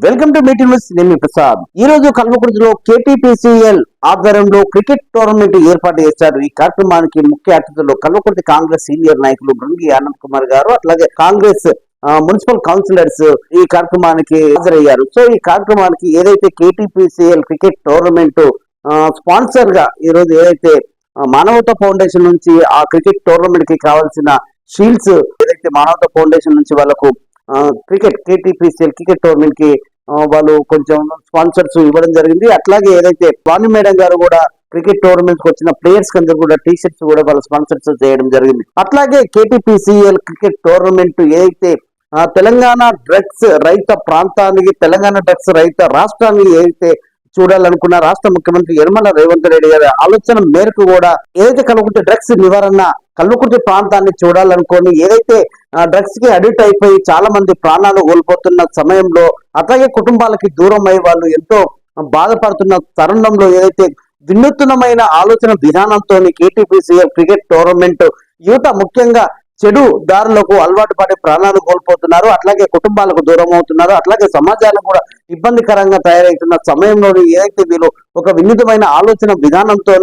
Welcome to meeting with నేను ప్రసాద్. ఈ రోజు కల్వకుర్తిలో కేటీపీసీఎల్ ఆధ్వర్యంలో క్రికెట్ టోర్నమెంట్ ఏర్పాటు చేశారు. ఈ కార్యక్రమానికి ముఖ్య అతిథులు కల్వకుర్తి కాంగ్రెస్ సీనియర్ నాయకులు బృంగి ఆనంద్ కుమార్ గారు, అట్లాగే కాంగ్రెస్ మున్సిపల్ కౌన్సిలర్స్ ఈ కార్యక్రమానికి హాజరయ్యారు. సో ఈ కార్యక్రమానికి ఏదైతే కేటీపీసీఎల్ క్రికెట్ టోర్నమెంట్ స్పాన్సర్ గా ఈ రోజు ఏదైతే మానవతా ఫౌండేషన్ నుంచి ఆ క్రికెట్ టోర్నమెంట్ కి కావాల్సిన షీల్డ్స్ ఏదైతే మానవతా ఫౌండేషన్ నుంచి వాళ్ళకు కేటీపీసీఎల్ క్రికెట్ టోర్నమెంట్ కి వాళ్ళు కొంచెం స్పాన్సర్స్ ఇవ్వడం జరిగింది. అట్లాగే ఏదైతే వాణి మేడం గారు కూడా క్రికెట్ టోర్నమెంట్ కి వచ్చిన ప్లేయర్స్ అందరూ కూడా టీ షర్ట్స్ కూడా వాళ్ళ స్పాన్సర్స్ చేయడం జరిగింది. అట్లాగే కేటీపీసీఎల్ క్రికెట్ టోర్నమెంట్ ఏదైతే తెలంగాణ డ్రగ్స్ రహిత ప్రాంతానికి, తెలంగాణ డ్రగ్స్ రహిత రాష్ట్రాన్ని ఏదైతే చూడాలనుకున్న రాష్ట్ర ముఖ్యమంత్రి యనమల రేవంత్ రెడ్డి గారి ఆలోచన మేరకు కూడా ఏదైతే కల్వకుర్తి డ్రగ్స్ నివారణ కల్వకుర్తి ప్రాంతాన్ని చూడాలనుకొని ఏదైతే డ్రగ్స్ కి అడిక్ట్ అయిపోయి చాలా మంది ప్రాణాలు కోల్పోతున్న సమయంలో, అట్లాగే కుటుంబాలకి దూరం అయ్యి వాళ్ళు ఎంతో బాధపడుతున్న తరుణంలో ఏదైతే వినూత్నమైన ఆలోచన విధానంతో కేటీపీసీఎల్ క్రికెట్ టోర్నమెంట్ యువత ముఖ్యంగా చెడు దారులకు అలవాటు పడి ప్రాణాలు కోల్పోతున్నారు, అట్లాగే కుటుంబాలకు దూరం అవుతున్నారు, అట్లాగే సమాజానికి కూడా ఇబ్బందికరంగా తయారవుతున్న సమయంలో ఏదైతే వీళ్ళు ఒక వినూత్నమైన ఆలోచన విధానంతో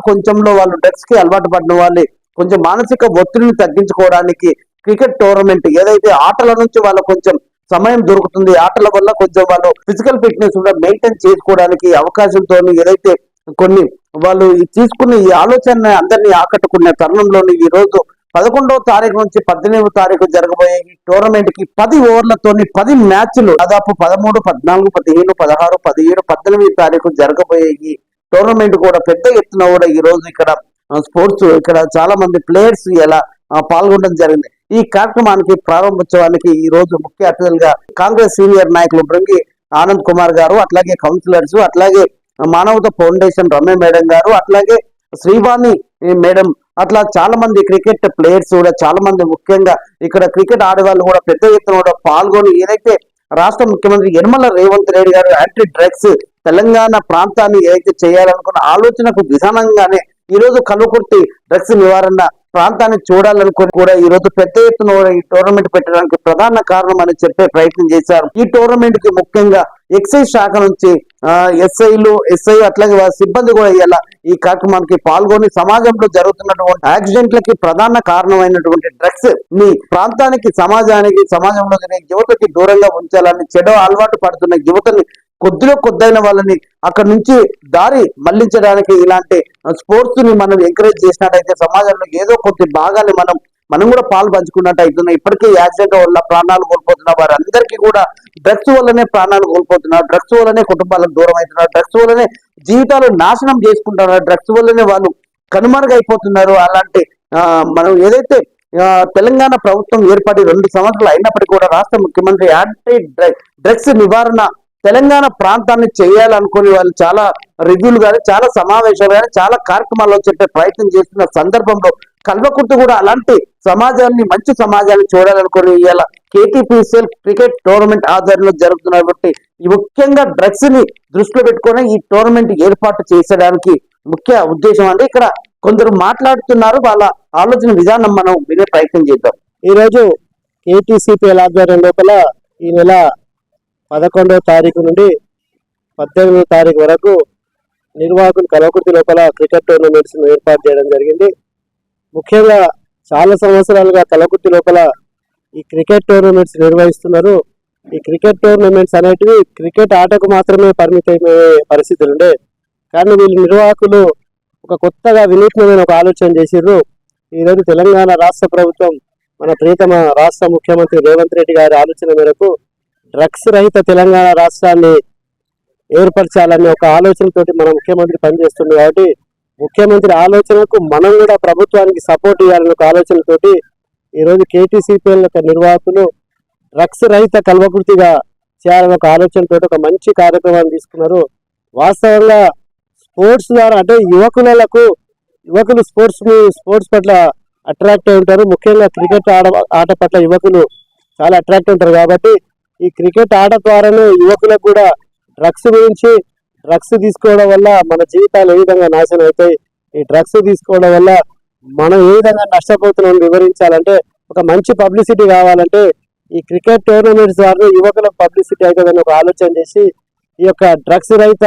కొంచెంలో వాళ్ళు డ్రగ్స్ కి అలవాటు పడిన వాళ్ళు కొంచెం మానసిక ఒత్తిడిని తగ్గించుకోవడానికి క్రికెట్ టోర్నమెంట్ ఏదైతే ఆటల నుంచి వాళ్ళు కొంచెం సమయం దొరుకుతుంది, ఆటల వల్ల కొంచెం వాళ్ళు ఫిజికల్ ఫిట్నెస్ కూడా మెయింటైన్ చేసుకోవడానికి అవకాశంతో ఏదైతే కొన్ని వాళ్ళు తీసుకున్న ఈ ఆలోచన అందరినీ ఆకట్టుకునే తరుణంలోని ఈ రోజు 11వ తారీఖు నుంచి 18వ తారీఖు జరగబోయే ఈ టోర్నమెంట్ కి 10 ఓవర్లతోని 10 మ్యాచ్లు దాదాపు 13, 14, 15, 16, 17, 18 తారీఖు జరగబోయే ఈ టోర్నమెంట్ కూడా పెద్ద ఎత్తున కూడా ఈ రోజు ఇక్కడ స్పోర్ట్స్ ఇక్కడ చాలా మంది ప్లేయర్స్ ఇలా పాల్గొనడం జరిగింది. ఈ కార్యక్రమానికి ప్రారంభోత్సవానికి ఈ రోజు ముఖ్య అతిథులుగా కాంగ్రెస్ సీనియర్ నాయకులు బృంగి ఆనంద్ కుమార్ గారు, అట్లాగే కౌన్సిలర్స్, అట్లాగే మానవతా ఫౌండేషన్ రమ్య మేడం గారు, అట్లాగే శ్రీవాణి మేడం, అట్లా చాలా మంది క్రికెట్ ప్లేయర్స్ కూడా చాలా మంది ముఖ్యంగా ఇక్కడ క్రికెట్ ఆడే వాళ్ళు కూడా పెద్ద ఎత్తున కూడా పాల్గొని ఏదైతే రాష్ట్ర ముఖ్యమంత్రి యనమల రేవంత్ రెడ్డి గారు యాంటీ డ్రగ్స్ తెలంగాణ ప్రాంతాన్ని ఏదైతే చేయాలనుకున్న ఆలోచనకు విధానంగానే ఈ రోజు కల్వకుర్తి డ్రగ్స్ నివారణ ప్రాంతాన్ని చూడాలనుకుని కూడా ఈ రోజు పెద్ద ఎత్తున ఈ టోర్నమెంట్ పెట్టడానికి ప్రధాన కారణం అని చెప్పే ప్రయత్నం చేశారు. ఈ టోర్నమెంట్ కి ముఖ్యంగా ఎక్సైజ్ శాఖ నుంచి ఎస్ఐ అట్లాగే వారి సిబ్బంది కూడా ఇలా ఈ కార్యక్రమానికి పాల్గొని సమాజంలో జరుగుతున్నటువంటి యాక్సిడెంట్లకి ప్రధాన కారణమైనటువంటి డ్రగ్స్ ని ప్రాంతానికి, సమాజంలో యువతకి దూరంగా ఉంచాలని, చెడు అలవాటు పడుతున్న యువతని కొద్దిైన వాళ్ళని అక్కడ నుంచి దారి మళ్లించడానికి ఇలాంటి స్పోర్ట్స్ ని మనం ఎంకరేజ్ చేసినట్టయితే సమాజంలో ఏదో కొద్ది భాగాన్ని మనం కూడా పాలు పంచుకున్నట్టు అవుతున్నాయి. ఇప్పటికే యాక్సిడెంట్ వల్ల ప్రాణాలు కోల్పోతున్న వారందరికీ కూడా డ్రగ్స్ వల్లనే ప్రాణాలు కోల్పోతున్నారు, డ్రగ్స్ వల్లనే కుటుంబాలకు దూరం అవుతున్నారు, డ్రగ్స్ వల్లనే జీవితాలు నాశనం చేసుకుంటున్నారు, డ్రగ్స్ వల్లనే వాళ్ళు కనుమరుగైపోతున్నారు. అలాంటి మనం ఏదైతే తెలంగాణ ప్రభుత్వం ఏర్పడి 2 సంవత్సరాలు అయినప్పటికీ కూడా రాష్ట్ర ముఖ్యమంత్రి యాంటీ డ్రగ్స్ నివారణ తెలంగాణ ప్రాంతాన్ని చేయాలనుకుని వాళ్ళు చాలా రివ్యూలు కానీ, చాలా సమావేశాలు కానీ, చాలా కార్యక్రమాల్లో చెప్పే ప్రయత్నం చేస్తున్న సందర్భంలో కల్వకుర్తి కూడా అలాంటి సమాజాన్ని, మంచి సమాజాన్ని చూడాలనుకుని ఇలా కేటీపీసీఎల్ క్రికెట్ టోర్నమెంట్ ఆధ్వర్యంలో జరుగుతున్న కాబట్టి ముఖ్యంగా డ్రగ్స్ ని దృష్టిలో పెట్టుకుని ఈ టోర్నమెంట్ ఏర్పాటు చేసడానికి ముఖ్య ఉద్దేశం అండి. ఇక్కడ కొందరు మాట్లాడుతున్నారు, వాళ్ళ ఆలోచన విధానం మనం వినే ప్రయత్నం చేద్దాం. ఈ రోజు కేటీసీపీఎల్ ఆధ్వర్యం లోపల ఈ నెల 11వ తారీఖు నుండి 18వ తారీఖు వరకు నిర్వాహకులు కల్వకుర్తి లోపల క్రికెట్ టోర్నమెంట్స్ ఏర్పాటు చేయడం జరిగింది. ముఖ్యంగా చాలా సంవత్సరాలుగా కల్వకుర్తి లోపల ఈ క్రికెట్ టోర్నమెంట్స్ నిర్వహిస్తున్నారు. ఈ క్రికెట్ టోర్నమెంట్స్ అనేటివి క్రికెట్ ఆటకు మాత్రమే పరిమితమయ్యే పరిస్థితులు ఉండే, కానీ వీళ్ళు నిర్వాహకులు ఒక కొత్తగా వినూత్నమైన ఒక ఆలోచన చేసిర్రు. ఈరోజు తెలంగాణ రాష్ట్ర ప్రభుత్వం మన ప్రియతమ రాష్ట్ర ముఖ్యమంత్రి రేవంత్ రెడ్డి గారి ఆలోచన మేరకు డ్రగ్స్ రహిత తెలంగాణ రాష్ట్రాన్ని ఏర్పరచాలనే ఒక ఆలోచనతోటి మన ముఖ్యమంత్రి పనిచేస్తుంది. కాబట్టి ముఖ్యమంత్రి ఆలోచనకు మనం కూడా ప్రభుత్వానికి సపోర్ట్ ఇవ్వాలనే ఒక ఆలోచనతోటి ఈరోజు కేటీసీపీఎల్ యొక్క నిర్వాహకులు డ్రగ్స్ రహిత కల్వకుర్తిగా చేయాలనే ఒక ఆలోచనతో ఒక మంచి కార్యక్రమాన్ని తీసుకున్నారు. వాస్తవంగా స్పోర్ట్స్ ద్వారా అంటే యువకులు స్పోర్ట్స్ పట్ల అట్రాక్ట్ అయి ఉంటారు. ముఖ్యంగా క్రికెట్ ఆట పట్ల యువకులు చాలా అట్రాక్ట్ ఉంటారు. కాబట్టి ఈ క్రికెట్ ఆట ద్వారానే యువకులకు కూడా డ్రగ్స్ తీసుకోవడం వల్ల మన జీవితాలు ఏ విధంగా నాశనం అవుతాయి, ఈ డ్రగ్స్ తీసుకోవడం వల్ల మనం ఏ విధంగా నష్టపోతున్నాం వివరించాలంటే, ఒక మంచి పబ్లిసిటీ కావాలంటే ఈ క్రికెట్ టోర్నమెంట్స్ ద్వారా యువకులకు పబ్లిసిటీ అవుతుందని ఒక ఆలోచన చేసి ఈ యొక్క డ్రగ్స్ రహిత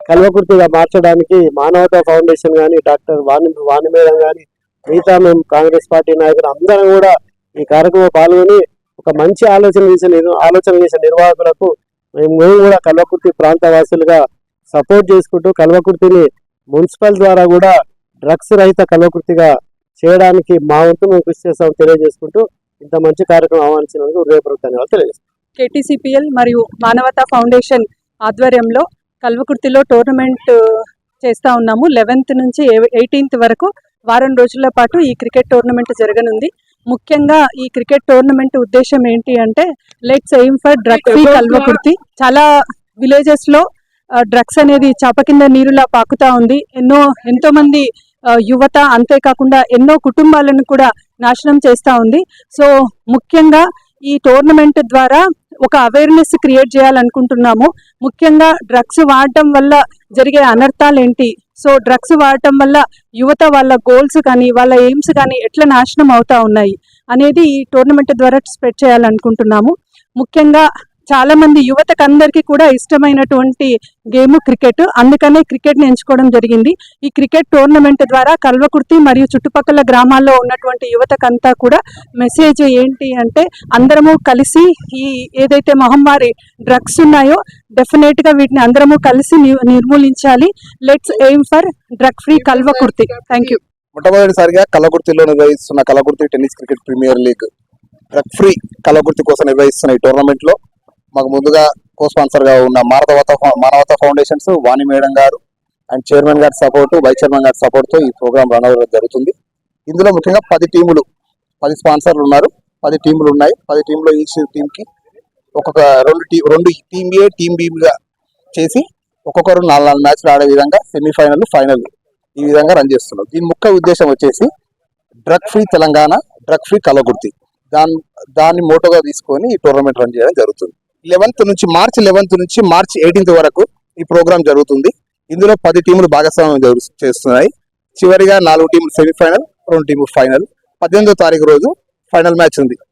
కల్వకుర్తిగా మార్చడానికి మానవతా ఫౌండేషన్ కానీ డాక్టర్ వాణి మేడం కానీ మిగతా మేము కాంగ్రెస్ పార్టీ నాయకులు అందరం కూడా ఈ కార్యక్రమంలో పాల్గొని ఒక మంచి ఆలోచన చేసిన నిర్వాహకులకు మేము కూడా కల్వకుర్తి ప్రాంత వాసులుగా సపోర్ట్ చేసుకుంటూ కల్వకుర్తిని మున్సిపల్ ద్వారా కూడా డ్రగ్స్ రహిత కల్వకుర్తిగా చేయడానికి మా వంతు మేము కృషి చేస్తామని తెలియజేసుకుంటూ ఇంత మంచి కార్యక్రమం ఆహ్వానించినందుకు హృదయపూర్వక ధన్యవాదాలు తెలియజేస్తాం. కేటీసీపీఎల్ మరియు మానవతా ఫౌండేషన్ ఆధ్వర్యంలో కల్వకుర్తిలో టోర్నమెంట్ చేస్తా ఉన్నాము. 11th నుంచి 18th వరకు వారం రోజుల పాటు ఈ క్రికెట్ టోర్నమెంట్ జరగనుంది. ముఖ్యంగా ఈ క్రికెట్ టోర్నమెంట్ ఉద్దేశం ఏంటి అంటే let's aim for drug free Kalwakurthy. చాలా విలేజెస్ లో డ్రగ్స్ అనేది చాప కింద నీరులా పాకుతా ఉంది. ఎంతో మంది యువత అంతేకాకుండా ఎన్నో కుటుంబాలను కూడా నాశనం చేస్తూ ఉంది. సో ముఖ్యంగా ఈ టోర్నమెంట్ ద్వారా ఒక అవేర్నెస్ క్రియేట్ చేయాలనుకుంటున్నాము. ముఖ్యంగా డ్రగ్స్ వాడటం వల్ల జరిగే అనర్థాలు ఏంటి, సో డ్రగ్స్ వాడటం వల్ల యువత వాళ్ళ గోల్స్ కానీ వాళ్ళ ఎయిమ్స్ కానీ ఎట్లా నాశనం అవుతా ఉన్నాయి అనేది ఈ టోర్నమెంట్ ద్వారా స్ప్రెడ్ చేయాలనుకుంటున్నాము. ముఖ్యంగా చాలా మంది యువతకు అందరికీ కూడా ఇష్టమైనటువంటి గేమ్ క్రికెట్, అందుకనే క్రికెట్ని ఎంచుకోవడం జరిగింది. ఈ క్రికెట్ టోర్నమెంట్ ద్వారా కల్వకుర్తి మరియు చుట్టుపక్కల గ్రామాల్లో ఉన్నటువంటి యువతకంతా కూడా మెసేజ్ ఏంటి అంటే అందరము కలిసి ఈ ఏదైతే మహమ్మారి డ్రగ్స్ ఉన్నాయో డెఫినెట్గా వీటిని అందరము కలిసి నిర్మూలించాలి. Let's aim for drug free Kalvakurthi. Thank you. మొట్టమొదటిసారిగా కల్వకుర్తిలో నిర్వహిస్తున్న Kalvakurthi tennis cricket premier league drug free Kalvakurthi కోసం నిర్వహిస్తున్న ఈ టోర్నమెంట్ లో మాకు ముందుగా కో స్పాన్సర్ గా ఉన్న మానవతా ఫౌండేషన్స్ వాణి మేడం గారు అండ్ చైర్మన్ గారి సపోర్ట్, వైస్ చైర్మన్ గారి సపోర్ట్ తో ఈ ప్రోగ్రామ్ రన్ అవ్వడం జరుగుతుంది. ఇందులో ముఖ్యంగా 10 స్పాన్సర్లు ఉన్నారు, 10 టీములు ఉన్నాయి. 10 టీంలో ఈచ్ టీమ్ కి ఒక్కొక్క రెండు టీమ్ ఏ టీమ్ బి గా చేసి ఒక్కొక్కరు 4 మ్యాచ్లు ఆడే విధంగా సెమీఫైనల్ ఫైనల్ ఈ విధంగా రన్ చేస్తున్నారు. దీని ముఖ్య ఉద్దేశం వచ్చేసి drug free Telangana, drug free Kalwakurthy, దాన్ని మోటోగా తీసుకొని ఈ టోర్నమెంట్ రన్ చేయడం జరుగుతుంది. మార్చి 11th నుంచి మార్చి 18th వరకు ఈ ప్రోగ్రామ్ జరుగుతుంది. ఇందులో 10 టీములు భాగస్వామ్యం చేస్తున్నాయి. చివరిగా 4 టీములు సెమీఫైనల్, 2 టీములు ఫైనల్. 18వ తారీఖు రోజు ఫైనల్ మ్యాచ్ ఉంది.